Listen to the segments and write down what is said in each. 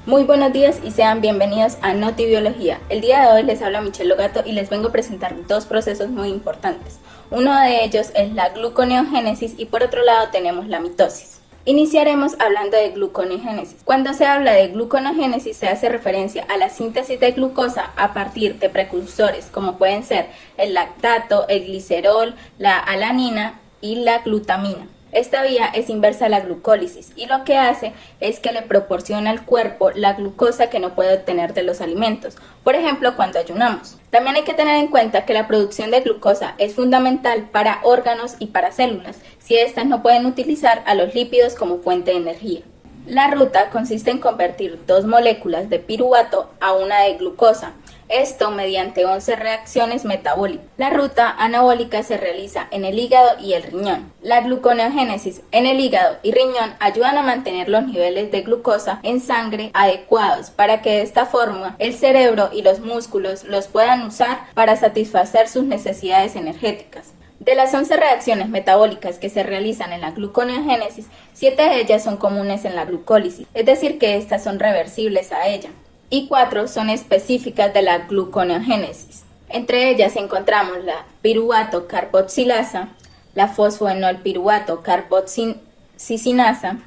Muy buenos días y sean bienvenidos a Notibiología. El día de hoy les habla Michelle Logato y les vengo a presentar dos procesos muy importantes. Uno de ellos es la gluconeogénesis y por otro lado tenemos la mitosis. Iniciaremos hablando de gluconeogénesis. Cuando se habla de gluconeogénesis se hace referencia a la síntesis de glucosa a partir de precursores como pueden ser el lactato, el glicerol, la alanina y la glutamina. Esta vía es inversa a la glucólisis y lo que hace es que le proporciona al cuerpo la glucosa que no puede obtener de los alimentos, por ejemplo cuando ayunamos. También hay que tener en cuenta que la producción de glucosa es fundamental para órganos y para células, si éstas no pueden utilizar a los lípidos como fuente de energía. La ruta consiste en convertir dos moléculas de piruvato a una de glucosa. Esto mediante 11 reacciones metabólicas. La ruta anabólica se realiza en el hígado y el riñón. La gluconeogénesis en el hígado y riñón ayudan a mantener los niveles de glucosa en sangre adecuados para que de esta forma el cerebro y los músculos los puedan usar para satisfacer sus necesidades energéticas. De las 11 reacciones metabólicas que se realizan en la gluconeogénesis, 7 de ellas son comunes en la glucólisis, es decir que estas son reversibles a ella, y 4 son específicas de la gluconeogénesis. Entre ellas encontramos la piruvato carboxilasa, la fosfoenolpiruvato carboxicinasa,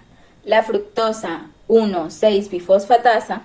la fructosa 1,6-bifosfatasa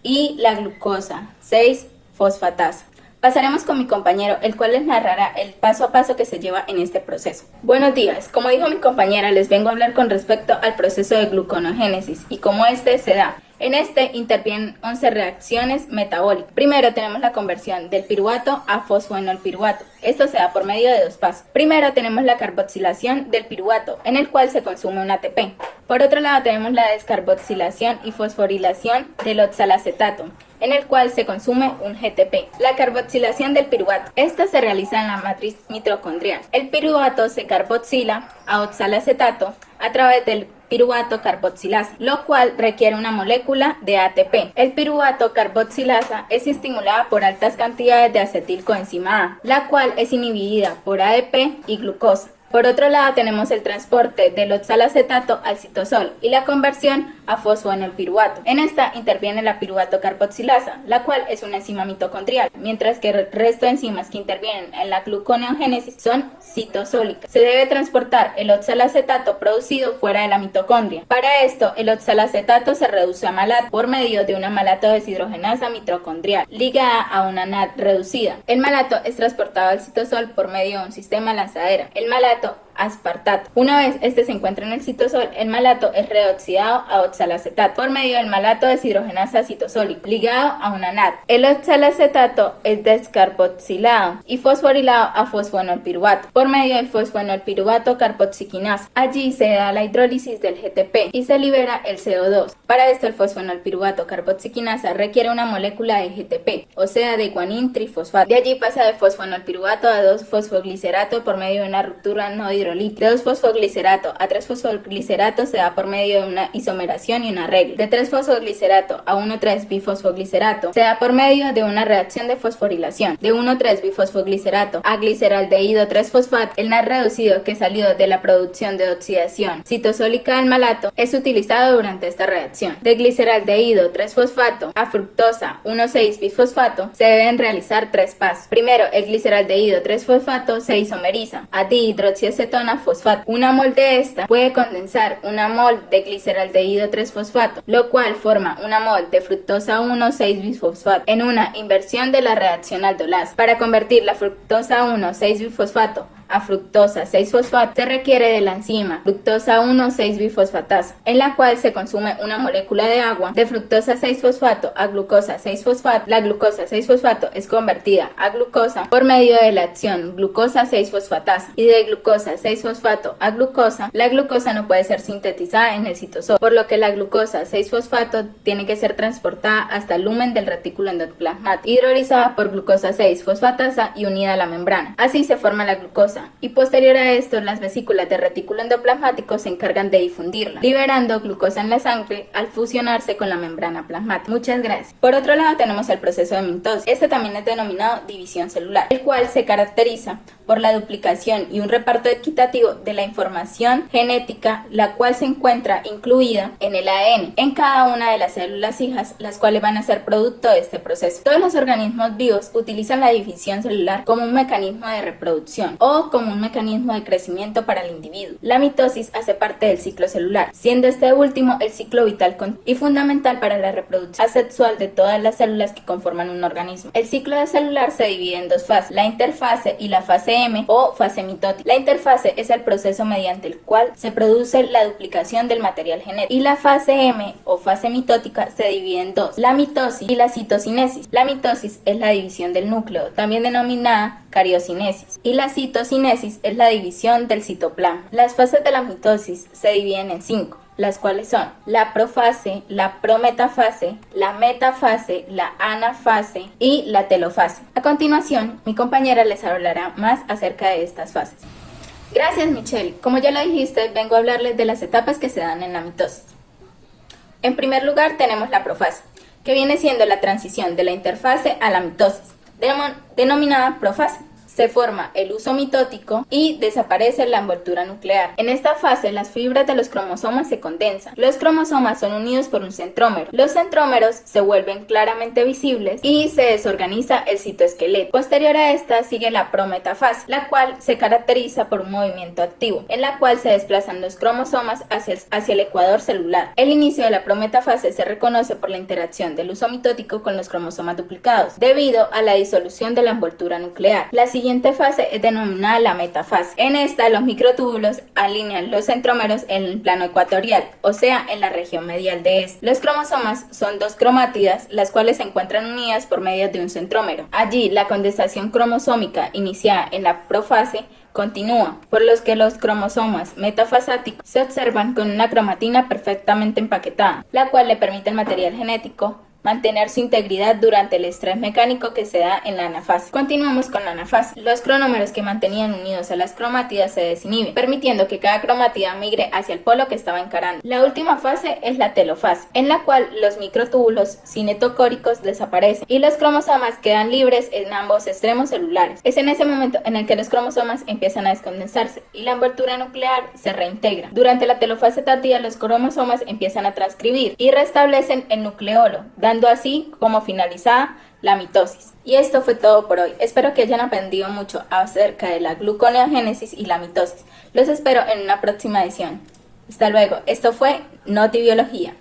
y la glucosa 6-fosfatasa. Pasaremos con mi compañero, el cual les narrará el paso a paso que se lleva en este proceso. Buenos días, como dijo mi compañera, les vengo a hablar con respecto al proceso de gluconeogénesis y cómo este se da. En este intervienen 11 reacciones metabólicas. Primero tenemos la conversión del piruvato a fosfoenolpiruvato. Esto se da por medio de dos pasos. Primero tenemos la carboxilación del piruvato, en el cual se consume un ATP. Por otro lado tenemos la descarboxilación y fosforilación del oxalacetato, en el cual se consume un GTP. La carboxilación del piruvato. Esta se realiza en la matriz mitocondrial. El piruvato se carboxila a oxalacetato a través del piruvato carboxilasa, lo cual requiere una molécula de ATP. El piruvato carboxilasa es estimulada por altas cantidades de acetilcoenzima A, la cual es inhibida por ADP y glucosa. Por otro lado tenemos el transporte del oxalacetato al citosol y la conversión a fosfoenolpiruvato. En esta interviene la piruvato carboxilasa, la cual es una enzima mitocondrial, mientras que el resto de enzimas que intervienen en la gluconeogénesis son citosólicas. Se debe transportar el oxalacetato producido fuera de la mitocondria. Para esto, el oxalacetato se reduce a malato por medio de una malato deshidrogenasa mitocondrial ligada a una NAD reducida. El malato es transportado al citosol por medio de un sistema lanzadera. El malato aspartato. Una vez este se encuentra en el citosol, el malato es reoxidado a oxalacetato por medio del malato deshidrogenasa citosólico ligado a una NAD. El oxalacetato es descarboxilado y fosforilado a fosfoenolpiruvato por medio del fosfoenolpiruvato carboxiquinasa. Allí se da la hidrólisis del GTP y se libera el CO2. Para esto el fosfoenolpiruvato carboxiquinasa requiere una molécula de GTP, o sea de guanín trifosfato. De allí pasa de fosfoenolpiruvato a 2-fosfoglicerato por medio de una ruptura no hidrolítica. De 2-fosfoglicerato a 3-fosfoglicerato se da por medio de una isomeración y un arreglo. De 3-fosfoglicerato a 1,3-bifosfoglicerato se da por medio de una reacción de fosforilación. De 1,3-bifosfoglicerato a gliceraldehído 3-fosfato, el NAD reducido que salió de la producción de oxidación citosólica del malato es utilizado durante esta reacción. De gliceraldehído 3-fosfato a fructosa 1,6-bifosfato se deben realizar tres pasos. Primero, el gliceraldehído 3-fosfato se isomeriza a dihidroxiacetona fosfato. Una mol de esta puede condensar una mol de gliceraldehído 3-fosfato, lo cual forma una mol de fructosa 1,6-bifosfato en una inversión de la reacción aldolasa. Para convertir la fructosa 1,6-bifosfato a fructosa 6-fosfato se requiere de la enzima fructosa 1,6-bifosfatasa, en la cual se consume una molécula de agua. De fructosa 6-fosfato a glucosa 6-fosfato, la glucosa 6-fosfato es convertida a glucosa por medio de la acción glucosa 6-fosfatasa, y de glucosa 6-fosfato a glucosa, la glucosa no puede ser sintetizada en el citosol, por lo que la glucosa 6-fosfato tiene que ser transportada hasta el lumen del retículo endoplasmático, hidrolizada por glucosa 6-fosfatasa y unida a la membrana. Así se forma la glucosa, y posterior a esto las vesículas del retículo endoplasmático se encargan de difundirla, liberando glucosa en la sangre al fusionarse con la membrana plasmática. Muchas gracias. Por otro lado tenemos el proceso de mitosis. Este también es denominado división celular, el cual se caracteriza por la duplicación y un reparto equitativo de la información genética, la cual se encuentra incluida en el ADN, en cada una de las células hijas, las cuales van a ser producto de este proceso. Todos los organismos vivos utilizan la división celular como un mecanismo de reproducción o como un mecanismo de crecimiento para el individuo. La mitosis hace parte del ciclo celular, siendo este último el ciclo vital y fundamental para la reproducción asexual de todas las células que conforman un organismo. El ciclo celular se divide en dos fases, la interfase y la fase M o fase mitótica. La interfase es el proceso mediante el cual se produce la duplicación del material genético, y la fase M o fase mitótica se divide en dos, la mitosis y la citocinesis. La mitosis es la división del núcleo, también denominada cariocinesis, y la citocinesis es la división del citoplasma. Las fases de la mitosis se dividen en 5, las cuales son la profase, la prometafase, la metafase, la anafase y la telofase. A continuación, mi compañera les hablará más acerca de estas fases. Gracias, Michelle. Como ya lo dijiste, vengo a hablarles de las etapas que se dan en la mitosis. En primer lugar, tenemos la profase, que viene siendo la transición de la interfase a la mitosis, denominada profase. Se forma el huso mitótico y desaparece la envoltura nuclear. En esta fase, las fibras de los cromosomas se condensan. Los cromosomas son unidos por un centrómero. Los centrómeros se vuelven claramente visibles y se desorganiza el citoesqueleto. Posterior a esta sigue la prometafase, la cual se caracteriza por un movimiento activo, en la cual se desplazan los cromosomas hacia el ecuador celular. El inicio de la prometafase se reconoce por la interacción del huso mitótico con los cromosomas duplicados, debido a la disolución de la envoltura nuclear. La siguiente fase es denominada la metafase. En esta, los microtúbulos alinean los centrómeros en el plano ecuatorial, o sea, en la región medial de este. Los cromosomas son dos cromátidas, las cuales se encuentran unidas por medio de un centrómero. Allí, la condensación cromosómica iniciada en la profase continúa, por los que los cromosomas metafasáticos se observan con una cromatina perfectamente empaquetada, la cual le permite al material genético mantener su integridad durante el estrés mecánico que se da en la anafase. Continuamos con la anafase. Los cronómeros que mantenían unidos a las cromátidas se desinhiben, permitiendo que cada cromátida migre hacia el polo que estaba encarando. La última fase es la telofase, en la cual los microtúbulos cinetocóricos desaparecen y los cromosomas quedan libres en ambos extremos celulares. Es en ese momento en el que los cromosomas empiezan a descondensarse y la envoltura nuclear se reintegra. Durante la telofase tardía, los cromosomas empiezan a transcribir y restablecen el nucleolo, dando así como finalizada la mitosis. Y esto fue todo por hoy. Espero que hayan aprendido mucho acerca de la gluconeogénesis y la mitosis. Los espero en una próxima edición. Hasta luego. Esto fue Notibiología.